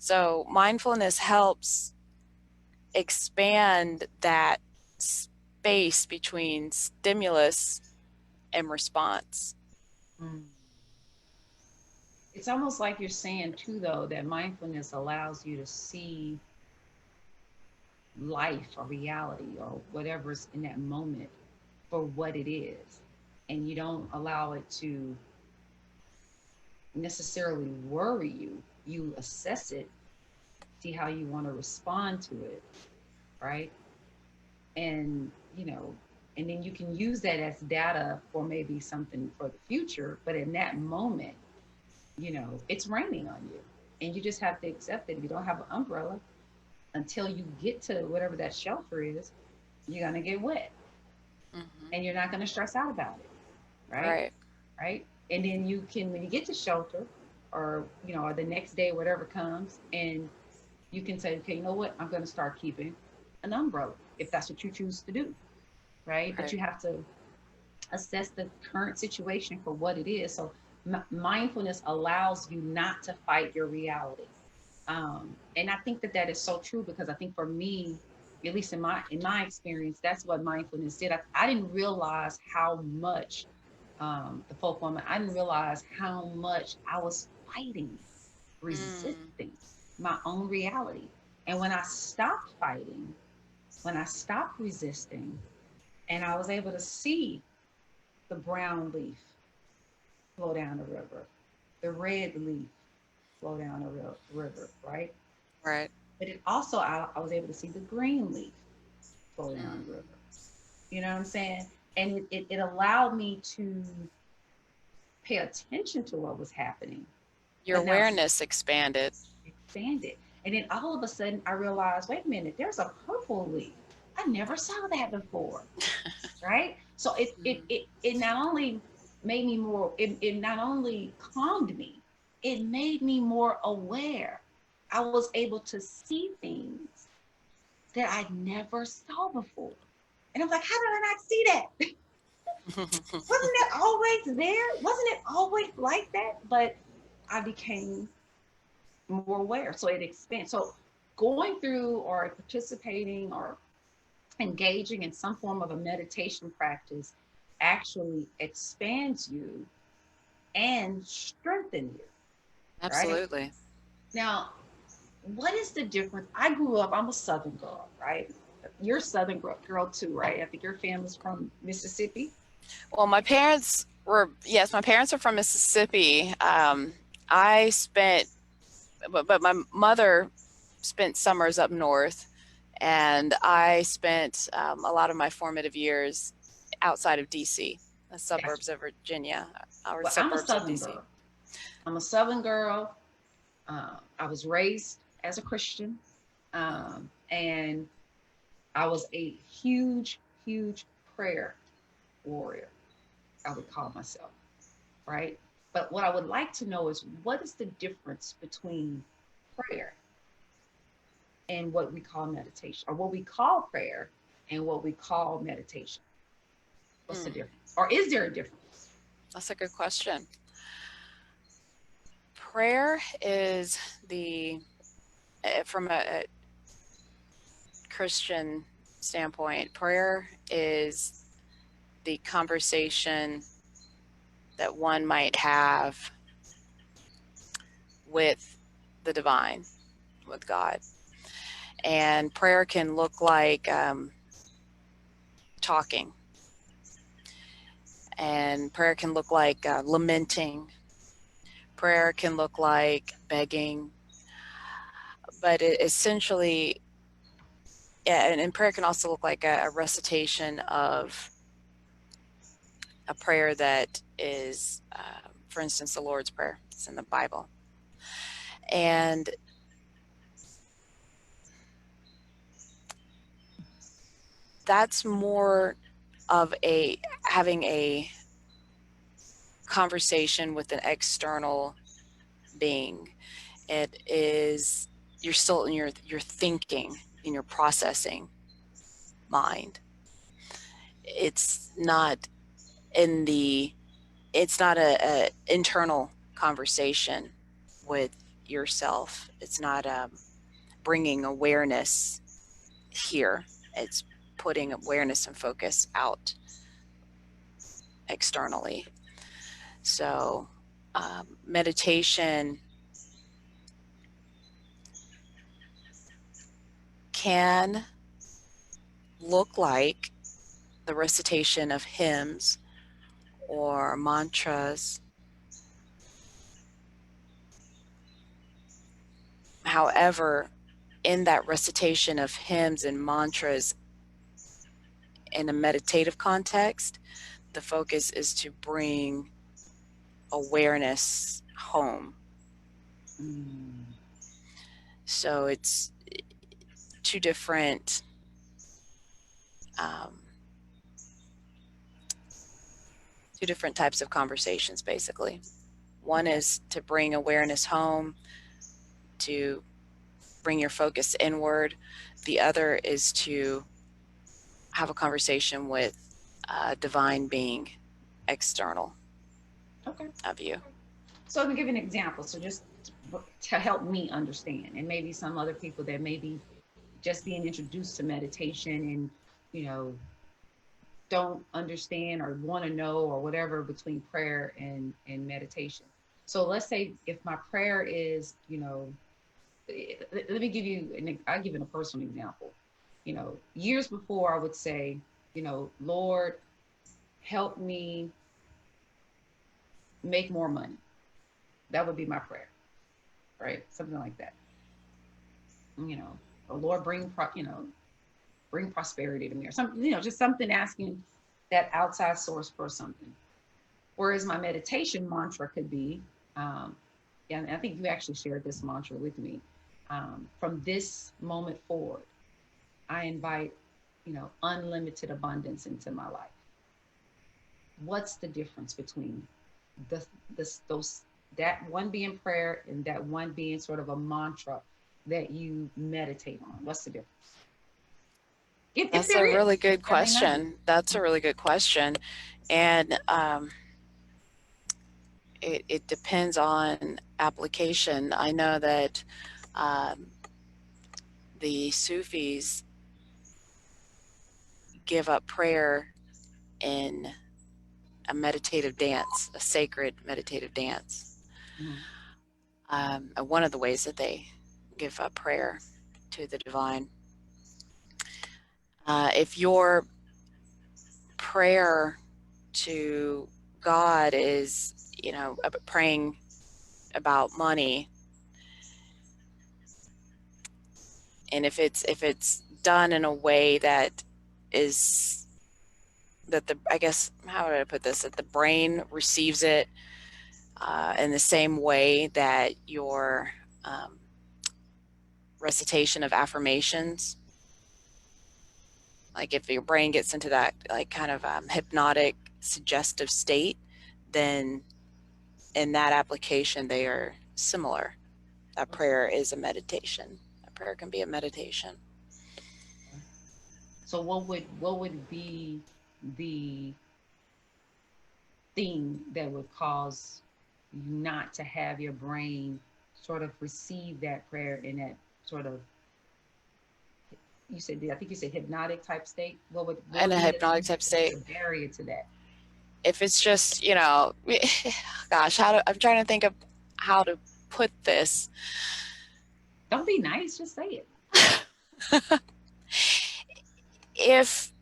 So mindfulness helps expand that space between stimulus and response. Mm. It's almost like you're saying too, though, that mindfulness allows you to see life or reality or whatever's in that moment for what it is. And you don't allow it to necessarily worry you. You assess it, see how you want to respond to it, right? And, and then you can use that as data for maybe something for the future. But in that moment, it's raining on you. And you just have to accept it. If you don't have an umbrella, until you get to whatever that shelter is, you're going to get wet and you're not going to stress out about it. Right. Right. Right. And then you can, when you get to shelter or the next day, whatever comes, and you can say, okay, you know what? I'm going to start keeping an umbrella if that's what you choose to do. Right. But Right. you have to assess the current situation for what it is. So mindfulness allows you not to fight your reality. And I think that that is so true because I think for me, at least in my experience, that's what mindfulness did. I didn't realize how much the folk woman. I didn't realize how much I was fighting, Mm. resisting my own reality. And when I stopped fighting, when I stopped resisting, and I was able to see the brown leaf flow down the river, the red leaf flow down the river, right? Right. But it also, I was able to see the green leaf flow down the Mm. river. You know what I'm saying? And it allowed me to pay attention to what was happening, Your but now awareness expanded. expand it. And then all of a sudden, I realized, wait a minute, there's a purple leaf. I never saw that before, right? So it it Mm. it, it not only made me more, it not only calmed me, it made me more aware. I was able to see things that I never saw before. And I'm like, how did I not see that? Wasn't it always there? Wasn't it always like that? But I became more aware. So it expands. So going through or participating or engaging in some form of a meditation practice actually expands you and strengthens you, right? Absolutely. Now, what is the difference? I grew up, I'm a Southern girl, right? You're a Southern girl too, right? I think your family's from Mississippi. Well, my parents were, yes, my parents are from Mississippi. I spent, but my mother spent summers up north, and I spent a lot of my formative years outside of DC, the Gotcha. suburbs of Virginia, or Well, I'm a suburbs of Southern DC. girl. I'm a Southern girl. I was raised as a Christian, and I was a huge, huge prayer warrior. I would call myself, right? But what I would like to know is what is the difference between prayer and what we call meditation, or what we call prayer and what we call meditation? What's the Mm, difference? Or is there a difference? that's a good question. Prayer is from a Christian standpoint, prayer is the conversation that one might have with the divine, with God. And prayer can look like talking, and prayer can look like lamenting, prayer can look like begging, but it essentially, yeah, and prayer can also look like a recitation of a prayer that is, for instance, the Lord's Prayer. It's in the Bible. And that's more of a having a conversation with an external being. It is you're still in your thinking, in your processing mind. It's not in the it's not a internal conversation with yourself. It's not bringing awareness here. It's putting awareness and focus out externally. So meditation can look like the recitation of hymns or mantras. However, in that recitation of hymns and mantras in a meditative context, the focus is to bring awareness home. So it's two different types of conversations, basically. One is to bring awareness home, to bring your focus inward. The other is to have a conversation with a divine being external of you. So let me give you an example. So just to help me understand, and maybe some other people that may be just being introduced to meditation and, you know, don't understand or want to know or whatever between prayer and meditation. So let's say if my prayer is, you know, let me give you, I'll give you a personal example. You know, years before I would say, you know, Lord, help me make more money. That would be my prayer, right? Something like that. You know, oh, Lord, bring prosperity to me, or something, you know, just something, asking that outside source for something. Whereas my meditation mantra could be, and I think you actually shared this mantra with me. From this moment forward, I invite, you know, unlimited abundance into my life. What's the difference between that one being prayer and that one being sort of a mantra that you meditate on? What's the difference? That's a really good question. That's a really good question. And it depends on application. I know that the Sufis give up prayer in a meditative dance, a sacred meditative dance. One of the ways that they give up prayer to the divine. If your prayer to God is, you know, praying about money, and if it's done in a way that is that I guess, how would I put this, that the brain receives it in the same way that your recitation of affirmations, like if your brain gets into that like kind of hypnotic suggestive state, then in that application they are similar. That prayer is a meditation. A prayer can be a meditation. So what would be the thing that would cause you not to have your brain sort of receive that prayer in that sort of, I think you said hypnotic type state? What would in a hypnotic type state? The barrier to that? If it's just, you know, gosh, I'm trying to think of how to put this. Don't be nice, just say it. If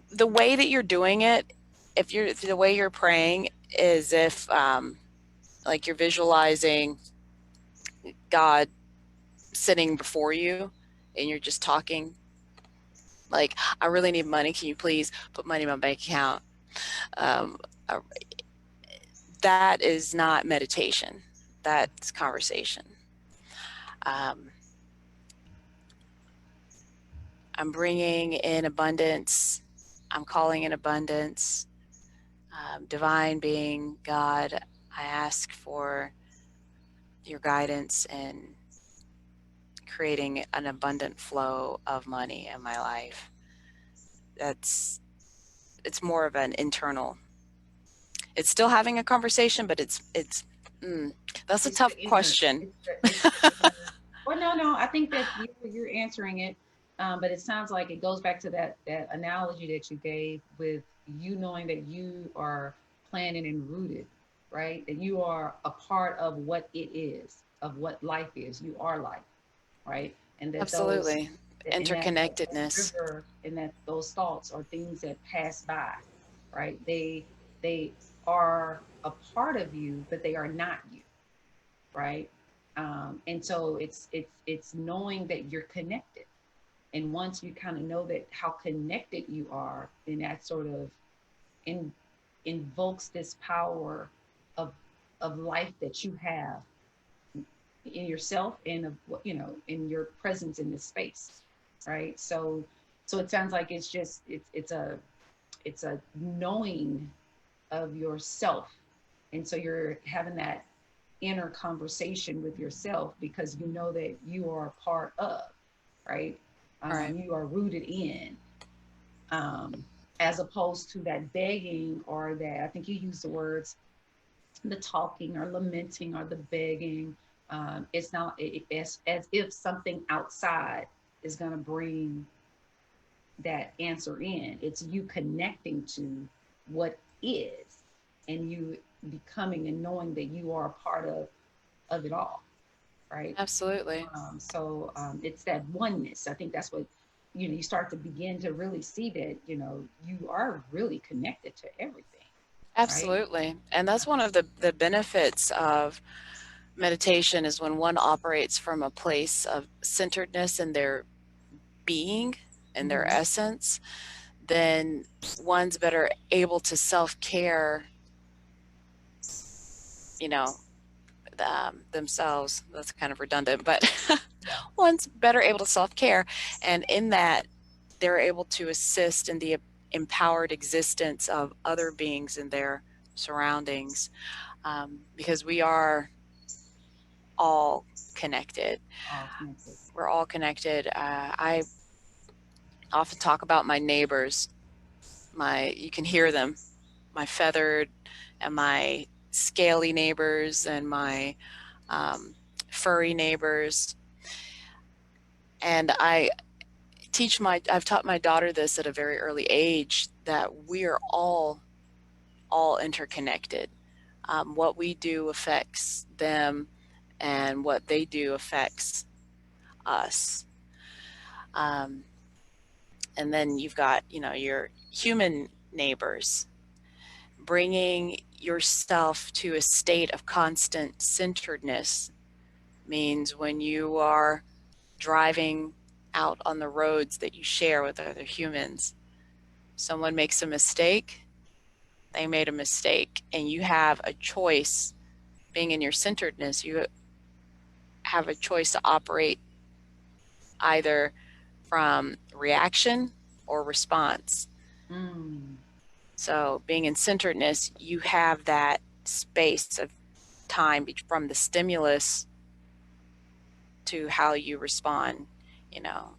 the way that you're doing it, if the way you're praying is if like you're visualizing God sitting before you and you're just talking like, I really need money, can you please put money in my bank account? That is not meditation. That's conversation. I'm bringing in abundance. I'm calling in abundance. Divine being, God, I ask for your guidance in creating an abundant flow of money in my life. It's more of an internal. It's still having a conversation, but it's That's a It's tough the inner. question. It's the inner. Well, no. I think that you're answering it, but it sounds like it goes back to that analogy that you gave with you knowing that you are planted and rooted, right? That you are a part of what it is, of what life is. You are life, right? And that those Absolutely. and that Interconnectedness. river and that those thoughts are things that pass by, right? They are a part of you, but they are not you, right? And so it's knowing that you're connected. And once you kind of know that how connected you are, then that sort of in, invokes this power of of life that you have in yourself and of in your presence in this space, right? So it sounds like it's just it's a knowing of yourself, and so you're having that inner conversation with yourself because you know that you are a part of, right? All right. You are rooted in, um, as opposed to that begging or that, I think you use the words, the talking or lamenting or the begging. It's not as if something outside is going to bring that answer in. It's you connecting to what is, and you becoming and knowing that you are a part of it all, right? Absolutely. It's that oneness. I think that's what you start to begin to really see that you are really connected to everything, right? Absolutely. And that's one of the benefits of meditation is when one operates from a place of centeredness in their being and their Mm-hmm. essence, then one's better able to self-care, you know, themselves. That's kind of redundant, but Yeah. one's better able to self-care. And in that, they're able to assist in the empowered existence of other beings in their surroundings, because we are all connected. All connected. We're all connected. I often talk about my neighbors. You can hear them, my feathered and my scaly neighbors and my um, furry neighbors. And I've taught my daughter this at a very early age, that we are all interconnected. What we do affects them, and what they do affects us. Um, and then you've got, your human neighbors. Bringing yourself to a state of constant centeredness means when you are driving out on the roads that you share with other humans, someone makes a mistake, they made a mistake, and you have a choice. Being in your centeredness, you have a choice to operate either from reaction or response. Mm. So being in centeredness, you have that space of time from the stimulus to how you respond. You know,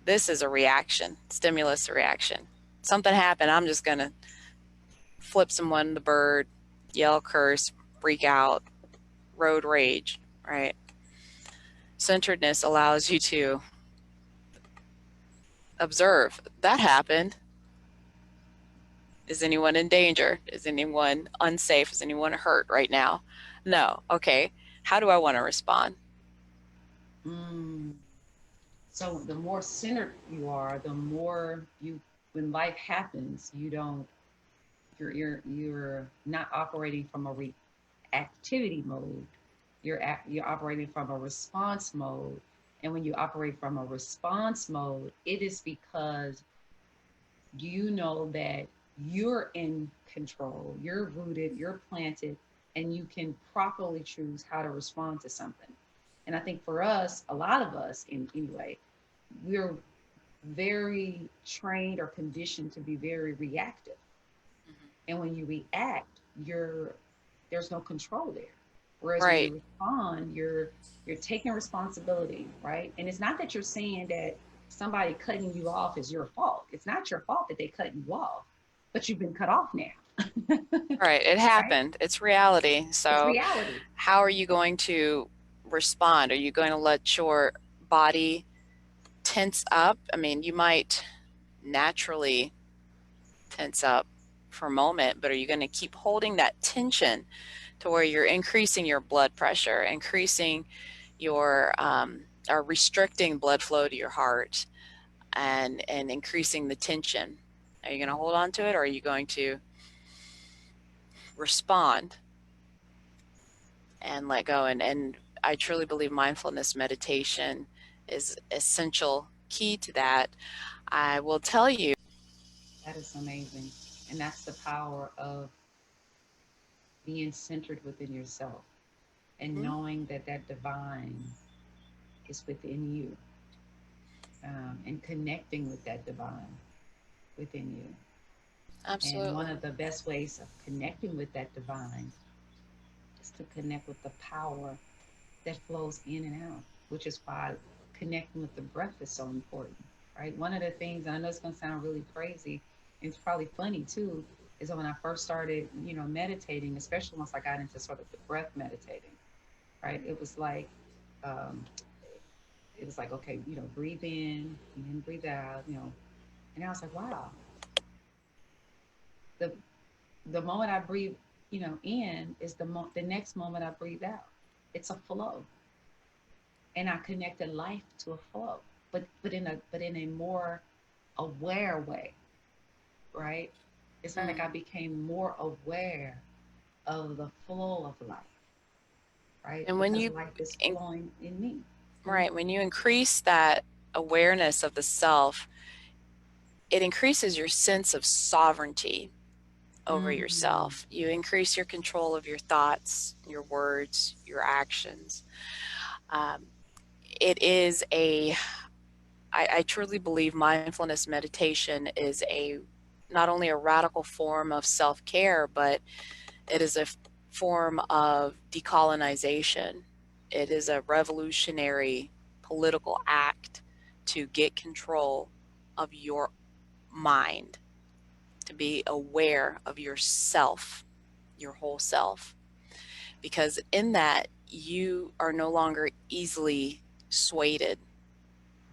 this is a reaction, stimulus reaction. Something happened, I'm just going to flip someone the bird, yell, curse, freak out, road rage, right? Centeredness allows you to observe that happened. Is anyone in danger? Is anyone unsafe? Is anyone hurt right now? No. Okay. How do I want to respond? Mm. So the more centered you are, the more you, when life happens, you don't, you're not operating from a reactivity mode. You're operating from a response mode. And when you operate from a response mode, it is because you know that you're in control, you're rooted, you're planted, and you can properly choose how to respond to something. And I think for us, a lot of us, in anyway, we're very trained or conditioned to be very reactive. Mhm. And when you react, there's no control there. Whereas when Right. you respond, you're taking responsibility, right? And it's not that you're saying that somebody cutting you off is your fault. It's not your fault that they cut you off, but you've been cut off now. Right. It Right? happened. It's reality. It's So reality. how are you going to respond? Are you going to let your body tense up? I mean, you might naturally tense up for a moment, but are you going to keep holding that tension to where you're increasing your blood pressure, increasing your or restricting blood flow to your heart, and increasing the tension? Are you going to hold on to it, or are you going to respond and let go? And I truly believe mindfulness meditation is essential key to that. I will tell you. That is amazing. And that's the power of being centered within yourself and Mhm. knowing that that divine is within you, and connecting with that divine within you. And one Absolutely. of the best ways of connecting with that divine is to connect with the power that flows in and out, which is why connecting with the breath is so important, right? One of the things, and I know it's going to sound really crazy, and it's probably funny too, is that when I first started, meditating, especially once I got into sort of the breath meditating, right? Um, it was like, okay, breathe in and then breathe out, and I was like, wow, the the moment I breathe, in is the next moment I breathe out. It's a flow, and I connected life to a flow, but in a more aware way, right? It's like I Mm. became more aware of the flow of life, right? And when Because you life is in, flowing in me. Mhm. right, when you increase that awareness of the self, it increases your sense of sovereignty over Mhm. yourself. You increase your control of your thoughts, your words, your actions. Um, it is a, I truly believe mindfulness meditation is a not only a radical form of self care, but it is a form of decolonization. It is a revolutionary political act to get control of your mind, to be aware of yourself, your whole self. Because in that, you are no longer easily swayed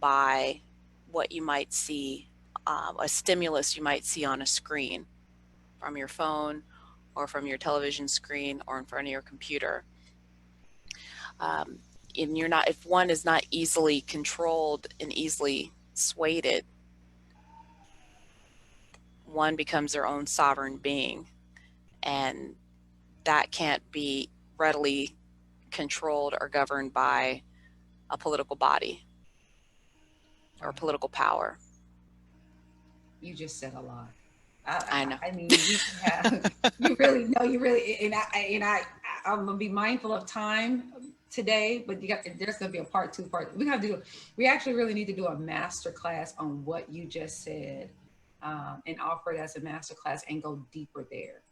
by what you might see, a stimulus you might see on a screen from your phone or from your television screen or in front of your computer. Um, and you're not, if one is not easily controlled and easily swayed, one becomes their own sovereign being. And that can't be readily controlled or governed by a political body or Wow. political power. You just said a lot. I, I know. I mean, we could have. You really know. You really, I'm gonna be mindful of time today. But there's gonna be a part two. We have to do. We actually really need to do a master class on what you just said, and offer it as a master class and go deeper there.